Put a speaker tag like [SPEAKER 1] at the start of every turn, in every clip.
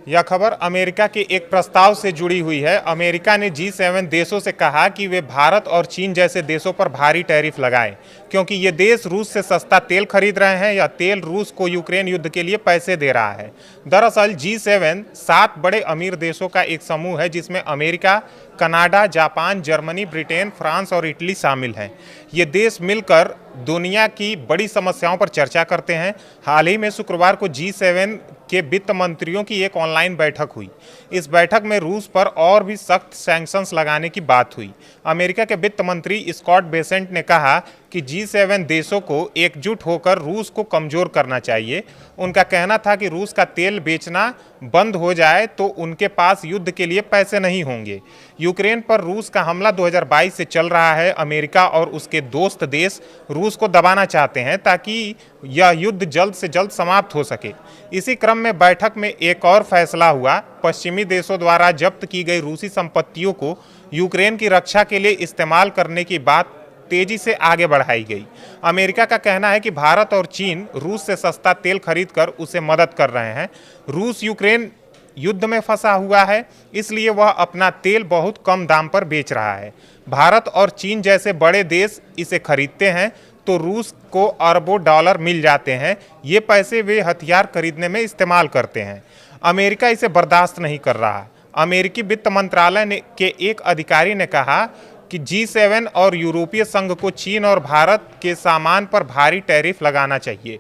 [SPEAKER 1] यह खबर अमेरिका के एक प्रस्ताव से जुड़ी हुई है। अमेरिका ने G7 देशों से कहा कि वे भारत और चीन जैसे देशों पर भारी टैरिफ लगाएं, क्योंकि ये देश रूस से सस्ता तेल खरीद रहे हैं या तेल रूस को यूक्रेन युद्ध के लिए पैसे दे रहा है। दरअसल G7 7 बड़े अमीर देशों का एक समूह है, जिसमें America, Canada, Japan, Germany, Britain, France और इटली शामिल हैं। ये देश मिलकर दुनिया की बड़ी समस्याओं पर चर्चा करते हैं। हाल ही में शुक्रवार को G7 के वित्त मंत्रियों की एक ऑनलाइन बैठक हुई। इस बैठक में रूस पर और भी सख्त सैंक्शंस लगाने की बात हुई। अमेरिका के वित्त मंत्री स्कॉट बेसेंट ने कहा कि G7 देशों को एकजुट होकर रूस को कमजोर करना चाहिए। उनका कहना था कि रूस का तेल बेचना बंद हो जाए तो उनके पास युद्ध के लिए पैसे नहीं होंगे। यूक्रेन पर रूस का हमला 2022 से चल रहा है। अमेरिका और उसके दोस्त देश रूस को दबाना चाहते हैं ताकि यह युद्ध जल्द से जल्द समाप्त हो सके। इसी क्रम में बैठक में एक और फैसला हुआ। पश्चिमी देशों द्वारा जब्त की गई रूसी संपत्तियों को यूक्रेन की रक्षा के लिए इस्तेमाल करने की बात तेजी से आगे बढ़ाई गई। अमेरिका का कहना है कि भारत और चीन रूस से सस्ता तेल खरीदकर उसे मदद कर रहे हैं। रूस यूक्रेन युद्ध में फंसा हुआ है, इसलिए वह अपना तेल बहुत कम दाम पर बेच रहा है। भारत और चीन जैसे बड़े देश इसे खरीदते हैं तो रूस को अरबों डॉलर मिल जाते हैं। ये पैसे वे हथियार खरीदने में इस्तेमाल करते हैं। अमेरिका इसे बर्दाश्त नहीं कर रहा। अमेरिकी वित्त मंत्रालय के एक अधिकारी ने कहा कि G7 और यूरोपीय संघ को चीन और भारत के सामान पर भारी टैरिफ लगाना चाहिए।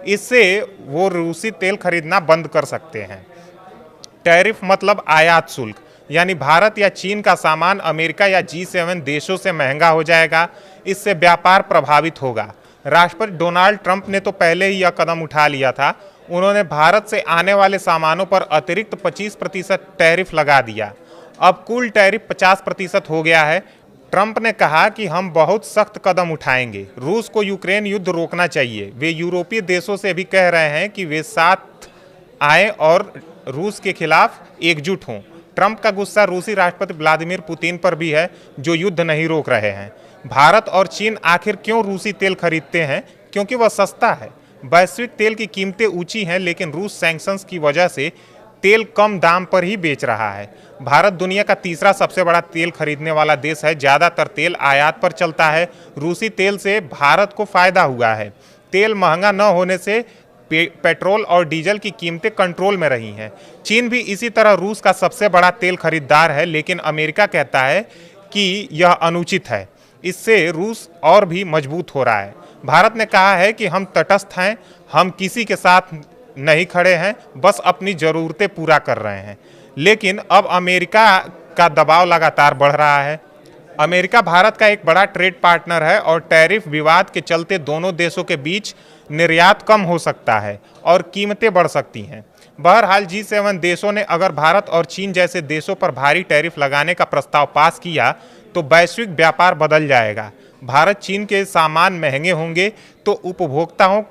[SPEAKER 1] इससे वो रूसी तेल खरीदना बंद कर सकते हैं। टैरिफ मतलब आयात शुल्क, यानी भारत या चीन का सामान अमेरिका या G7 देशों से महंगा हो जाएगा। इससे व्यापार प्रभावित होगा। राष्ट्रपति डोनाल्ड ट्रंप ने तो पहले ही यह कदम उठा लिया था। उन्होंने भारत से आने वाले सामानों पर अतिरिक्त 25% टैरिफ लगा दिया। अब कुल टैरिफ 50% हो गया है। ट्रंप ने कहा कि हम बहुत सख्त कदम उठाएंगे। रूस को यूक्रेन युद्ध रोकना चाहिए। वे यूरोपीय देशों से भी कह रहे हैं कि वे साथ आएं और रूस के खिलाफ एकजुट हों। ट्रंप का गुस्सा रूसी राष्ट्रपति व्लादिमीर पुतिन पर भी है, जो युद्ध नहीं रोक रहे हैं। भारत और चीन आखिर क्यों रूसी तेल खरीदते हैं? क्योंकि वह सस्ता है। वैश्विक तेल की कीमतें ऊंची हैं, लेकिन रूस सैंक्शंस की वजह से तेल कम दाम पर ही बेच रहा है। भारत दुनिया का तीसरा सबसे बड़ा तेल खरीदने वाला देश है। ज़्यादातर तेल आयात पर चलता है। रूसी तेल से भारत को फायदा हुआ है। तेल महंगा न होने से पेट्रोल और डीजल की कीमतें कंट्रोल में रही हैं। चीन भी इसी तरह रूस का सबसे बड़ा तेल खरीदार है, लेकिन अमेरिका कहता है कि यह अनुचित है। इससे रूस और भी मजबूत हो रहा है। भारत ने कहा है कि हम तटस्थ हैं, हम किसी के साथ नहीं खड़े हैं, बस अपनी ज़रूरतें पूरा कर रहे हैं। लेकिन अब अमेरिका का दबाव लगातार बढ़ रहा है। अमेरिका भारत का एक बड़ा ट्रेड पार्टनर है और टैरिफ विवाद के चलते दोनों देशों के बीच निर्यात कम हो सकता है और कीमतें बढ़ सकती हैं। बहरहाल G7 देशों ने अगर भारत और चीन जैसे देशों पर भारी टैरिफ लगाने का प्रस्ताव पास किया तो वैश्विक व्यापार बदल जाएगा। भारत चीन के सामान महंगे होंगे तो उपभोक्ताओं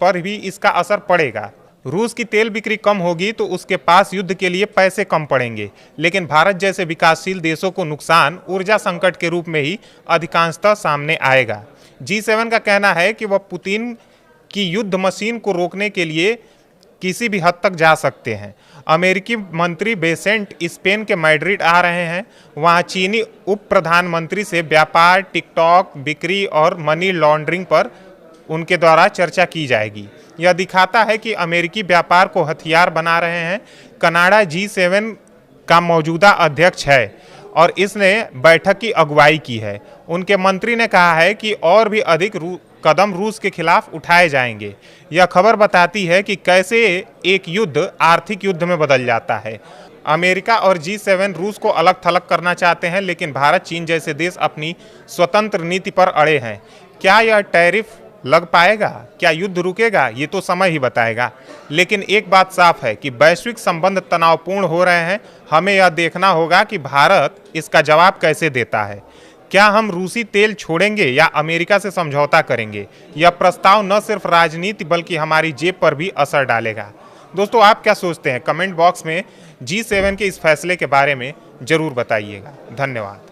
[SPEAKER 1] पर भी इसका असर पड़ेगा। रूस की तेल बिक्री कम होगी तो उसके पास युद्ध के लिए पैसे कम पड़ेंगे, लेकिन भारत जैसे विकासशील देशों को नुकसान ऊर्जा संकट के रूप में ही अधिकांशतः सामने आएगा। G7 का कहना है कि वह पुतिन की युद्ध मशीन को रोकने के लिए किसी भी हद तक जा सकते हैं। अमेरिकी मंत्री बेसेंट स्पेन के मैड्रिड आ रहे हैं। वहाँ चीनी उप प्रधानमंत्री से व्यापार, टिकटॉक बिक्री और मनी लॉन्ड्रिंग पर उनके द्वारा चर्चा की जाएगी। यह दिखाता है कि अमेरिकी व्यापार को हथियार बना रहे हैं। कनाडा G7 का मौजूदा अध्यक्ष है और इसने बैठक की अगुवाई की है। उनके मंत्री ने कहा है कि और भी अधिक कदम रूस के खिलाफ उठाए जाएंगे। यह खबर बताती है कि कैसे एक युद्ध आर्थिक युद्ध में बदल जाता है। अमेरिका और G7 रूस को अलग थलग करना चाहते हैं, लेकिन भारत चीन जैसे देश अपनी स्वतंत्र नीति पर अड़े हैं। क्या यह टैरिफ लग पाएगा? क्या युद्ध रुकेगा? ये तो समय ही बताएगा। लेकिन एक बात साफ है कि वैश्विक संबंध तनावपूर्ण हो रहे हैं। हमें यह देखना होगा कि भारत इसका जवाब कैसे देता है। क्या हम रूसी तेल छोड़ेंगे या अमेरिका से समझौता करेंगे? यह प्रस्ताव न सिर्फ राजनीति बल्कि हमारी जेब पर भी असर डालेगा। दोस्तों, आप क्या सोचते हैं? कमेंट बॉक्स में G7 के इस फैसले के बारे में जरूर बताइएगा। धन्यवाद।